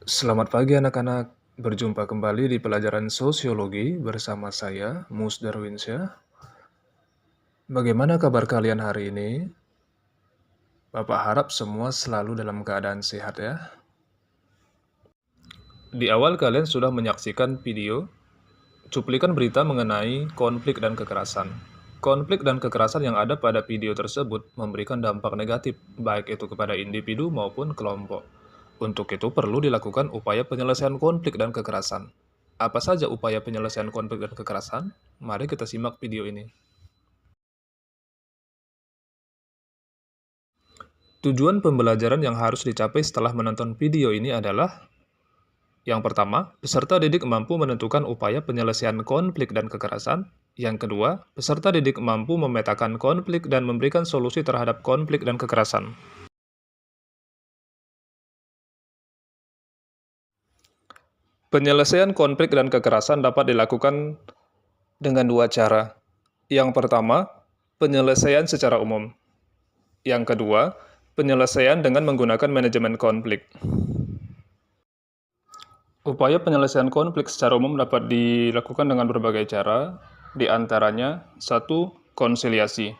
Selamat pagi anak-anak, berjumpa kembali di pelajaran sosiologi bersama saya, Mus Darwinsyah. Bagaimana kabar kalian hari ini? Bapak harap semua selalu dalam keadaan sehat ya. Di awal kalian sudah menyaksikan video cuplikan berita mengenai konflik dan kekerasan. Konflik dan kekerasan yang ada pada video tersebut memberikan dampak negatif, baik itu kepada individu maupun kelompok. Untuk itu perlu dilakukan upaya penyelesaian konflik dan kekerasan. Apa saja upaya penyelesaian konflik dan kekerasan? Mari kita simak video ini. Tujuan pembelajaran yang harus dicapai setelah menonton video ini adalah: yang pertama, peserta didik mampu menentukan upaya penyelesaian konflik dan kekerasan. Yang kedua, peserta didik mampu memetakan konflik dan memberikan solusi terhadap konflik dan kekerasan. Penyelesaian konflik dan kekerasan dapat dilakukan dengan dua cara. Yang pertama, penyelesaian secara umum. Yang kedua, penyelesaian dengan menggunakan manajemen konflik. Upaya penyelesaian konflik secara umum dapat dilakukan dengan berbagai cara, di antaranya: 1. Konsiliasi.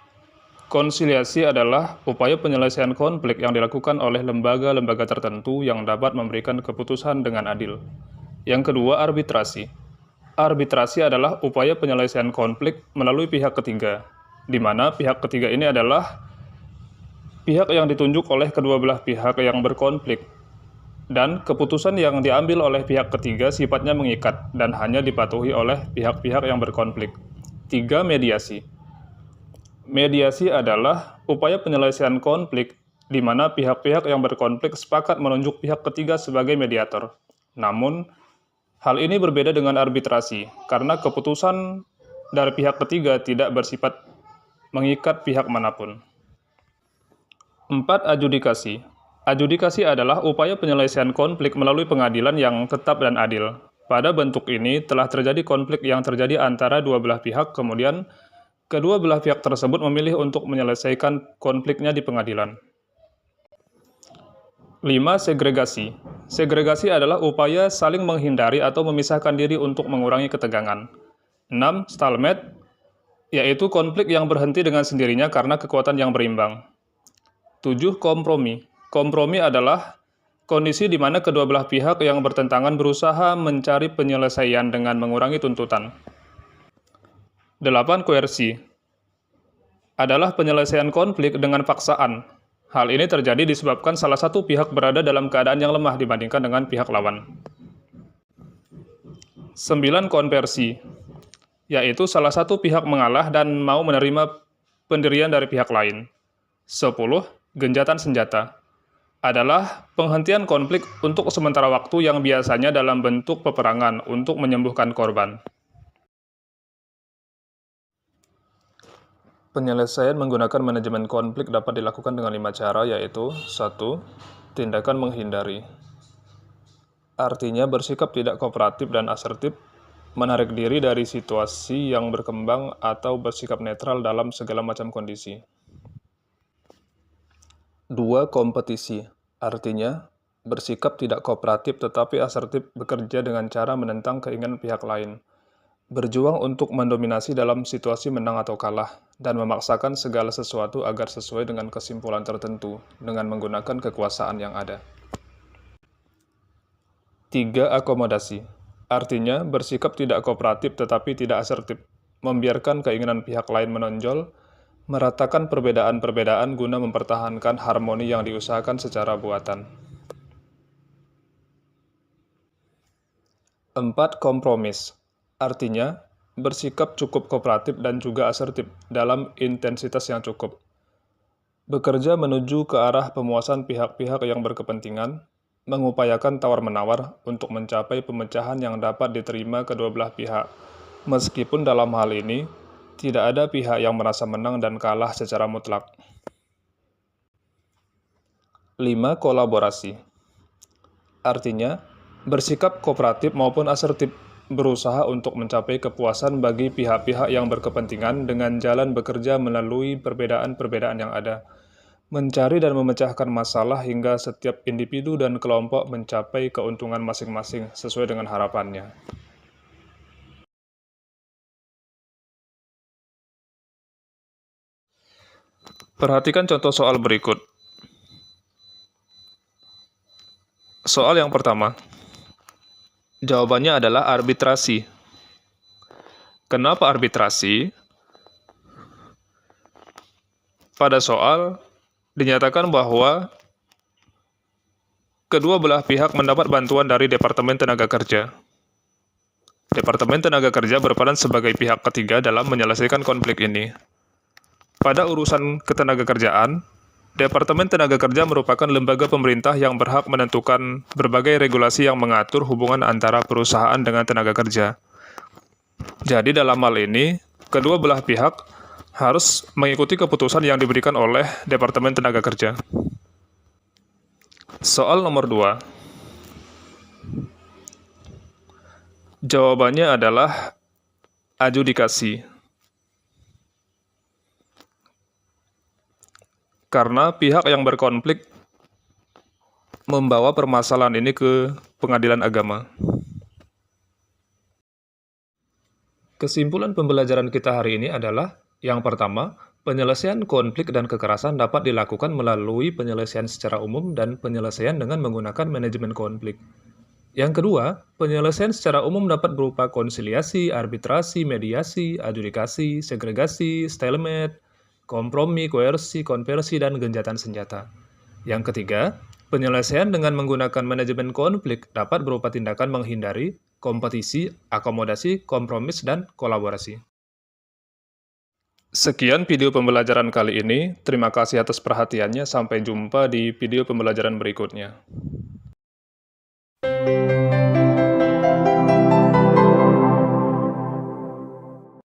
Konsiliasi adalah upaya penyelesaian konflik yang dilakukan oleh lembaga-lembaga tertentu yang dapat memberikan keputusan dengan adil. Yang kedua, arbitrasi. Arbitrasi adalah upaya penyelesaian konflik melalui pihak ketiga, di mana pihak ketiga ini adalah pihak yang ditunjuk oleh kedua belah pihak yang berkonflik, dan keputusan yang diambil oleh pihak ketiga sifatnya mengikat dan hanya dipatuhi oleh pihak-pihak yang berkonflik. 3. Mediasi. Mediasi adalah upaya penyelesaian konflik di mana pihak-pihak yang berkonflik sepakat menunjuk pihak ketiga sebagai mediator. Namun, hal ini berbeda dengan arbitrasi, karena keputusan dari pihak ketiga tidak bersifat mengikat pihak manapun. 4. Adjudikasi. Adjudikasi adalah upaya penyelesaian konflik melalui pengadilan yang tetap dan adil. Pada bentuk ini telah terjadi konflik yang terjadi antara dua belah pihak, kemudian kedua belah pihak tersebut memilih untuk menyelesaikan konfliknya di pengadilan. 5. Segregasi. Segregasi adalah upaya saling menghindari atau memisahkan diri untuk mengurangi ketegangan. 6. Stalemate, yaitu konflik yang berhenti dengan sendirinya karena kekuatan yang berimbang. 7. Kompromi. Kompromi adalah kondisi di mana kedua belah pihak yang bertentangan berusaha mencari penyelesaian dengan mengurangi tuntutan. 8. Koersi adalah penyelesaian konflik dengan paksaan. Hal ini terjadi disebabkan salah satu pihak berada dalam keadaan yang lemah dibandingkan dengan pihak lawan. 9. Konversi, yaitu salah satu pihak mengalah dan mau menerima pendirian dari pihak lain. 10. Genjatan senjata adalah penghentian konflik untuk sementara waktu yang biasanya dalam bentuk peperangan untuk menyembuhkan korban. Penyelesaian menggunakan manajemen konflik dapat dilakukan dengan 5 cara, yaitu: 1. Tindakan menghindari. Artinya bersikap tidak kooperatif dan asertif, menarik diri dari situasi yang berkembang atau bersikap netral dalam segala macam kondisi. 2. Kompetisi. Artinya bersikap tidak kooperatif tetapi asertif, bekerja dengan cara menentang keinginan pihak lain, berjuang untuk mendominasi dalam situasi menang atau kalah, dan memaksakan segala sesuatu agar sesuai dengan kesimpulan tertentu dengan menggunakan kekuasaan yang ada. 3. Akomodasi. Artinya bersikap tidak kooperatif tetapi tidak asertif, membiarkan keinginan pihak lain menonjol, meratakan perbedaan-perbedaan guna mempertahankan harmoni yang diusahakan secara buatan. 4. Kompromis. Artinya, bersikap cukup kooperatif dan juga asertif dalam intensitas yang cukup. Bekerja menuju ke arah pemuasan pihak-pihak yang berkepentingan, mengupayakan tawar-menawar untuk mencapai pemecahan yang dapat diterima kedua belah pihak, meskipun dalam hal ini tidak ada pihak yang merasa menang dan kalah secara mutlak. 5. Kolaborasi. Artinya, bersikap kooperatif maupun asertif, berusaha untuk mencapai kepuasan bagi pihak-pihak yang berkepentingan dengan jalan bekerja melalui perbedaan-perbedaan yang ada, mencari dan memecahkan masalah hingga setiap individu dan kelompok mencapai keuntungan masing-masing sesuai dengan harapannya. Perhatikan contoh soal berikut. Soal yang pertama, jawabannya adalah arbitrasi. Kenapa arbitrasi? Pada soal, dinyatakan bahwa kedua belah pihak mendapat bantuan dari Departemen Tenaga Kerja. Departemen Tenaga Kerja berperan sebagai pihak ketiga dalam menyelesaikan konflik ini. Pada urusan ketenagakerjaan, Departemen Tenaga Kerja merupakan lembaga pemerintah yang berhak menentukan berbagai regulasi yang mengatur hubungan antara perusahaan dengan tenaga kerja. Jadi dalam hal ini, kedua belah pihak harus mengikuti keputusan yang diberikan oleh Departemen Tenaga Kerja. Soal nomor 2. Jawabannya adalah adjudikasi. Karena pihak yang berkonflik membawa permasalahan ini ke pengadilan agama. Kesimpulan pembelajaran kita hari ini adalah, yang pertama, penyelesaian konflik dan kekerasan dapat dilakukan melalui penyelesaian secara umum dan penyelesaian dengan menggunakan manajemen konflik. Yang kedua, penyelesaian secara umum dapat berupa konsiliasi, arbitrasi, mediasi, adjudikasi, segregasi, stalemate, kompromi, koersi, konversi, dan gencatan senjata. Yang ketiga, penyelesaian dengan menggunakan manajemen konflik dapat berupa tindakan menghindari, kompetisi, akomodasi, kompromis, dan kolaborasi. Sekian video pembelajaran kali ini. Terima kasih atas perhatiannya. Sampai jumpa di video pembelajaran berikutnya.